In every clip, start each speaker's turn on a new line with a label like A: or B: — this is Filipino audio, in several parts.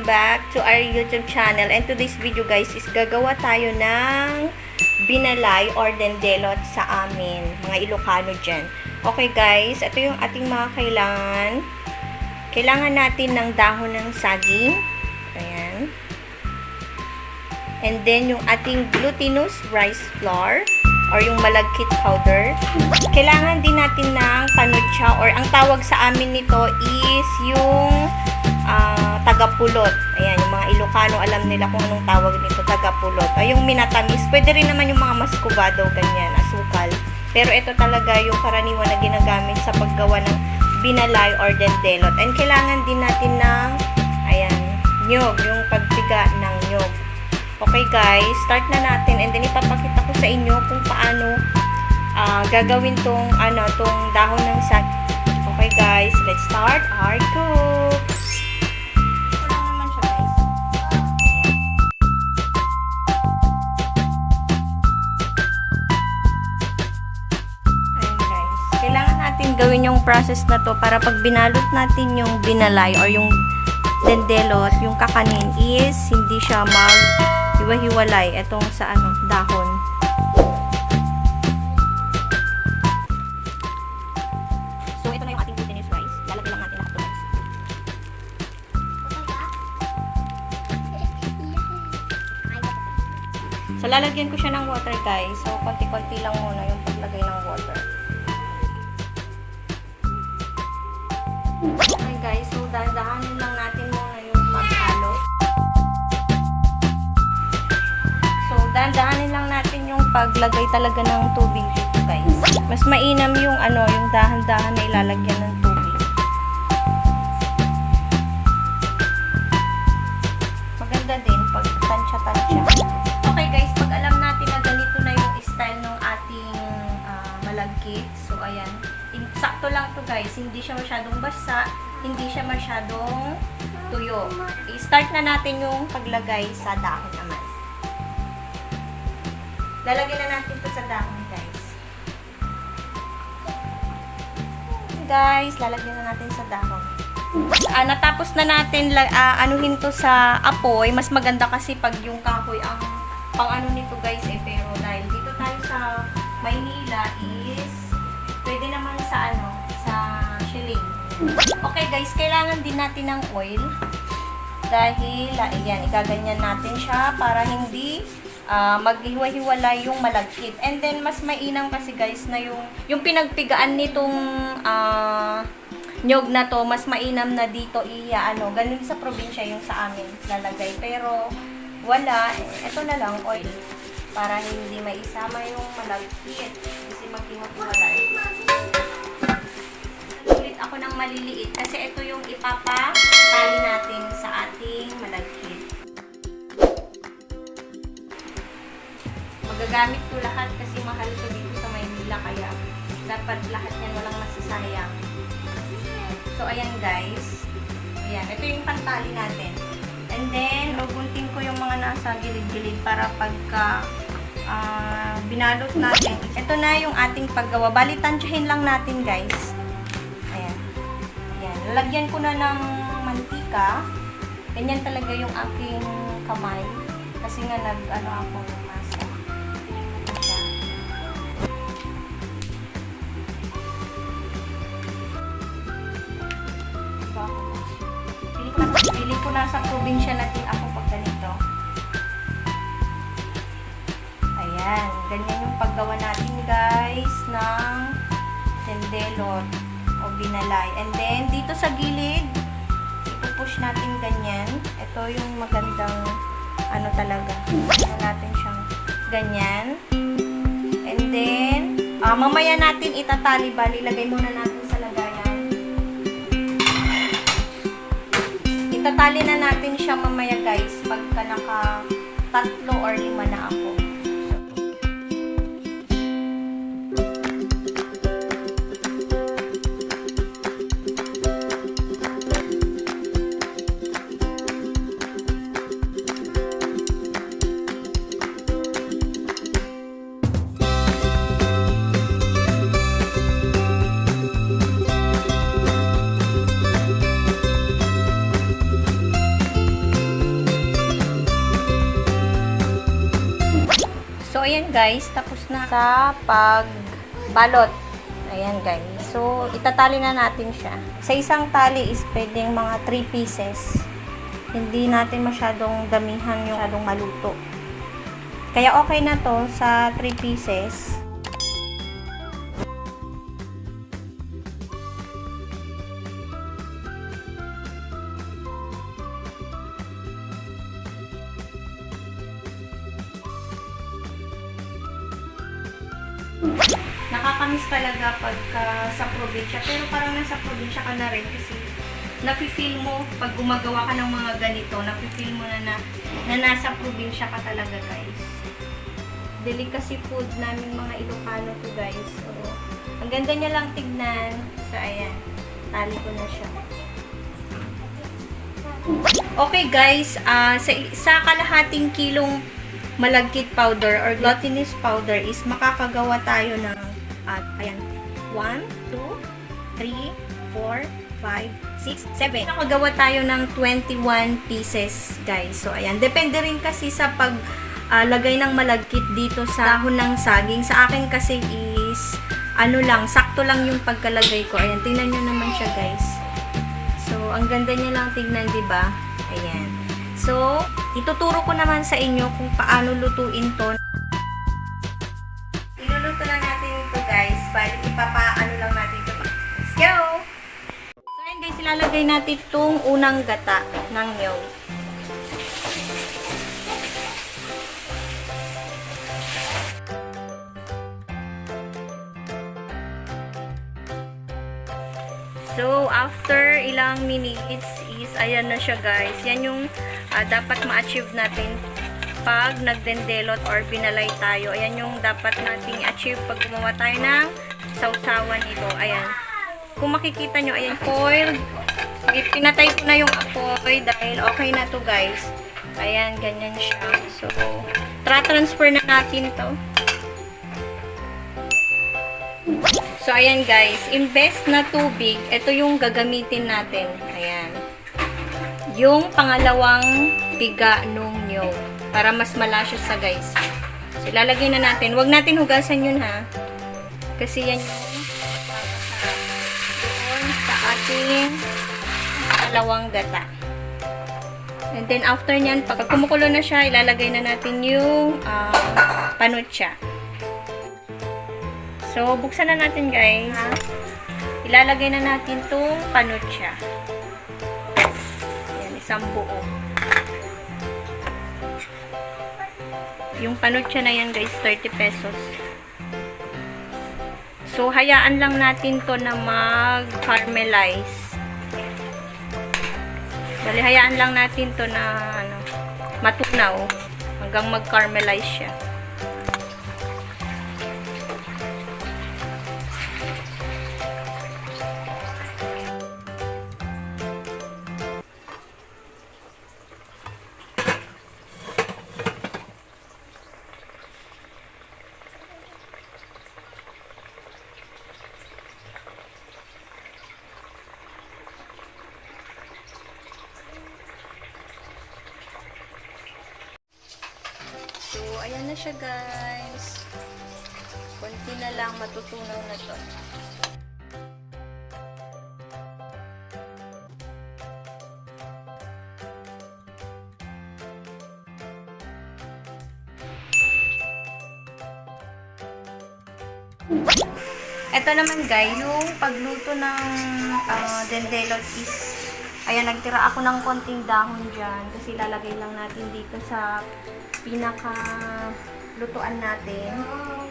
A: back to our YouTube channel. And today's video guys is gagawa tayo ng binalay or dendelot sa amin, mga Ilocano dyan. Okay guys, ito yung ating mga kailangan. Kailangan natin ng dahon ng saging. Ayan. And then yung ating glutinous rice flour or yung malagkit powder. Kailangan din natin ng panutsa or ang tawag sa amin nito is yung tagapulot. Ayan, yung mga Ilocano alam nila kung anong tawag nito, tagapulot. O yung minatamis. Pwede rin naman yung mga maskubado, ganyan, asukal. Pero ito talaga yung karaniwan na ginagamit sa paggawa ng binalay or dendelot. And kailangan din natin ng, ayan, nyog, yung pagpiga ng nyog. Okay guys, start na natin and then ipapakita ko sa inyo kung paano gagawin tong dahon ng saging. Okay guys, let's start our cook. Ito lang naman siya guys. Ayan guys. Kailangan natin gawin yung process na to para pag binalot natin yung binalay or yung dendelot, yung kakanin is hindi siya hiwa-hiwalay itong sa dahon. So ito na yung ating glutinous rice. Lalagyan lang natin lahat ito guys. So lalagyan ko siya ng water guys. So konti-konti lang muna yung paglagay ng water. Okay guys, so dahan-dahanin lang natin muna yung paghalo. Dahan-dahanin lang natin yung paglagay talaga ng tubig dito guys. Mas mainam yung yung dahan-dahan na ilalagyan ng tubig. Maganda din pag tansya-tansya. Okay guys, pag alam natin na ganito na yung style ng ating malagkit. So ayan, sakto lang to guys. Hindi siya masyadong basa, hindi siya masyadong tuyo. I-start na natin yung paglagay sa dahon naman. Lalagyan na natin ito sa dahon, guys. Guys, lalagyan na natin sa dahon. Natapos na natin anuhin to sa apoy. Mas maganda kasi pag yung kahoy ang pang nito, guys. Pero dahil dito tayo sa Maynila is pwede naman sa sa shilling. Okay, guys. Kailangan din natin ng oil. Dahil, ayan, igaganyan natin siya para hindi maghiwa-hiwalay yung malagkit. And then, mas mainam kasi guys na yung pinagpigaan nitong nyog na to, mas mainam na dito ganun sa probinsya yung sa amin lalagay. Pero, wala. Ito na lang, oil. Para hindi maisama yung malagkit. Kasi maghiwa-hiwalay. Ulit ako ng maliliit. Kasi ito yung ipapatali natin sa ating malagkit. Magagamit ko lahat kasi mahal ko dito sa Maynila kaya dapat lahat yan walang masasayang. So ayan guys. Ayan, ito yung pantali natin. And then, uguntin ko yung mga nasa gilid-gilid para pagka binalot natin. Ito na yung ating paggawa. Bali, tansyahin lang natin guys. Ayan. Ayan. Lalagyan ko na ng mantika. Ganyan talaga yung aking kamay. Kasi nga ako masa. Pili ko nasa probinsya natin ako pag ganito. Ayan, ganyan yung paggawa natin guys ng dendelot o binalay. And then dito sa gilid, ipupush natin ganyan. Ito yung magandang talaga. Natin siyang ganyan. And then mamaya natin itatali, bali lagay muna natin sa lagayan. Itatali na natin siya mamaya guys pagka naka 3 or 5 na ako. So, ayan guys, tapos na sa pagbalot. Ayan guys. So, itatali na natin siya. Sa isang tali is pwedeng mga 3 pieces. Hindi natin masyadong damihan yung masyadong maluto. Kaya okay na to sa 3 pieces. Nakakamiss talaga pagka sa probinsya. Pero parang nasa probinsya ka na rin kasi nafe-feel mo pag gumagawa ka ng mga ganito, nafe-feel mo na nasa probinsya ka talaga guys. Delicacy food namin mga Ilocano to guys. So, ang ganda niya lang tignan. So, ayan. Tali ko na siya. Okay guys, sa kalahating kilong malagkit powder or glutinous powder is makakagawa tayo ng ayan, 1, 2, 3, 4, 5, 6, 7. Nakagawa tayo ng 21 pieces, guys. So, ayan. Depende rin kasi sa paglagay ng malagkit dito sa dahon ng saging. Sa akin kasi is, sakto lang yung pagkalagay ko. Ayan, tingnan nyo naman siya, guys. So, ang ganda niya lang tignan, diba? Ayan. So, ituturo ko naman sa inyo kung paano lutuin to. Iluluto na natin ito guys. Bali, ipapaano lang natin ito. Let's go! So, ayan guys, ilalagay natin itong unang gata ng niyog. So, after ilang minutes is, ayan na siya guys. Yan yung dapat ma-achieve natin pag nagdendelot or pinalay tayo. Ayan yung dapat nating achieve pag gumawa tayo ng sausawan ito. Ayan. Kung makikita nyo, ayan, foiled. Pinatay ko na yung apoy dahil okay na to guys. Ayan, ganyan siya. So, transfer na natin to. So, ayan guys, imbes na tubig, ito yung gagamitin natin. Ayan. Yung pangalawang piga nung niyog. Para mas malasya sa guys. So, ilalagay na natin. Huwag natin hugasan yun ha. Kasi yan yung doon sa ating pangalawang gata. And then, after nyan, pag kumukulo na siya, ilalagay na natin yung panutsa. So, buksan na natin guys. Ilalagay na natin itong panutsa. Ayan, isang buo. Yung panutsa na yan guys, 30 pesos. So, hayaan lang natin to na mag-caramelize. Bali, hayaan lang natin to na matunaw hanggang mag-caramelize siya. So, ayan na siya guys. Konti na lang, matutunaw na to. Ito naman guys, yung pagluto ng dendelot is, ayan, nagtira ako ng konting dahon dyan kasi lalagay lang natin dito sa pinaka lutuan natin.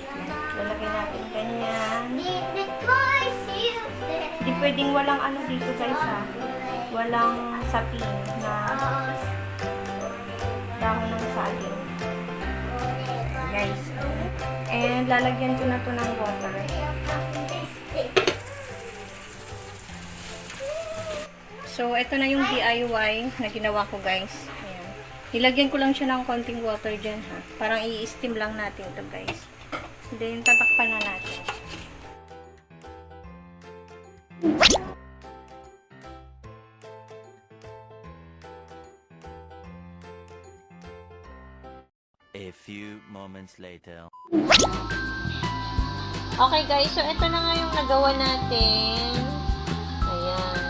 A: Ayan, lalagay natin ganyan. Hindi pwedeng walang dito guys ha. Walang sapin na dahon ng saging. Guys. And lalagyan ko na to ng water. So, ito na yung DIY na ginawa ko guys. Ayan. Nilagyan ko lang siya ng konting water dyan ha. Parang i-steam lang natin ito guys. Then, tatakpan na natin.
B: A few moments moments later.
A: Okay guys, so ito na nga yung nagawa natin. Ayan.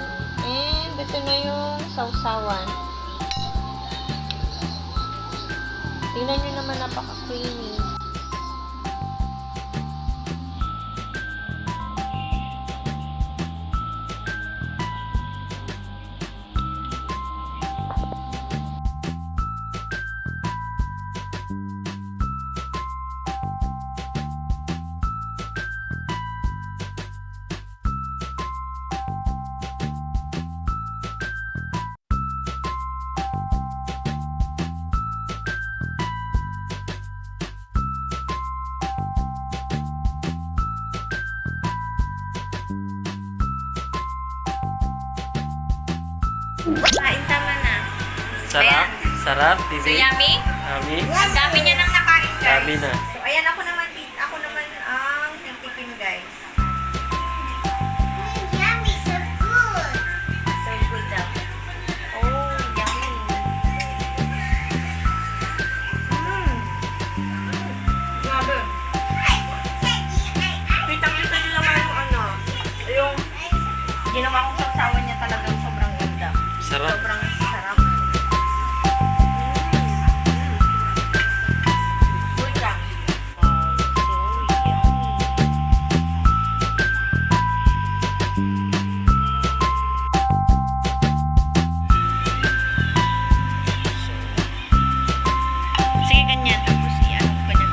A: And ito na yung sausawan. Tingnan nyo naman, napaka-creamy. Kain, tama na.
C: Sarap?
A: Ayan.
C: Sarap,
A: So,
C: Bibi?
A: yummy?
C: Yummy?
A: Ang dami niya nang nakain, guys.
C: Dami na.
A: So, ayan, ako naman ang titikim, guys.
D: Yummy, so good.
A: So good daw. Oh, yummy. Grabe. Kitang-kita nyo naman yung ginawa kong sausawan niya talagang sobrang ganda.
C: Sarap.
A: Sobrang sarap. Good lang. So yummy. Sige, ganyan. Tapos i-ano ko ganyan.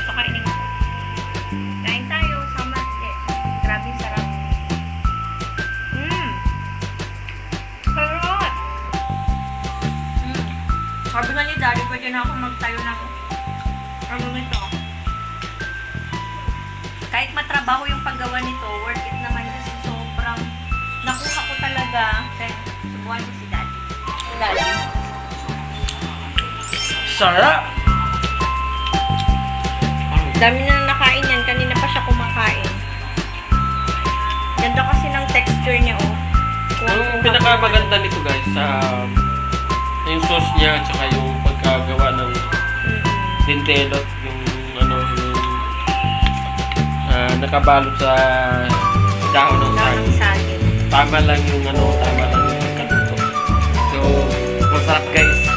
A: So, kainin ko. Kain tayo. Sama. Grabe sarap. Sarap! Sabi nga ni Daddy, pwede na ako magtayo ng ano nito. Kahit matrabaho yung paggawa nito, worth it naman kasi sobrang nakuha ko talaga. Okay, subuhan ko si Daddy. Daddy.
C: Sarap!
A: Dami na nakain yan. Kanina pa siya kumakain. Ganda kasi ng texture niya, oh.
C: Ang pinakamaganda nito guys, yung sauce niya at saka yung pagkagawa ng dintelot, yung nakabalot sa dahon ng
A: Daming
C: saging.
A: saging.
C: Tama lang yung pagkaluto. So, masarap guys.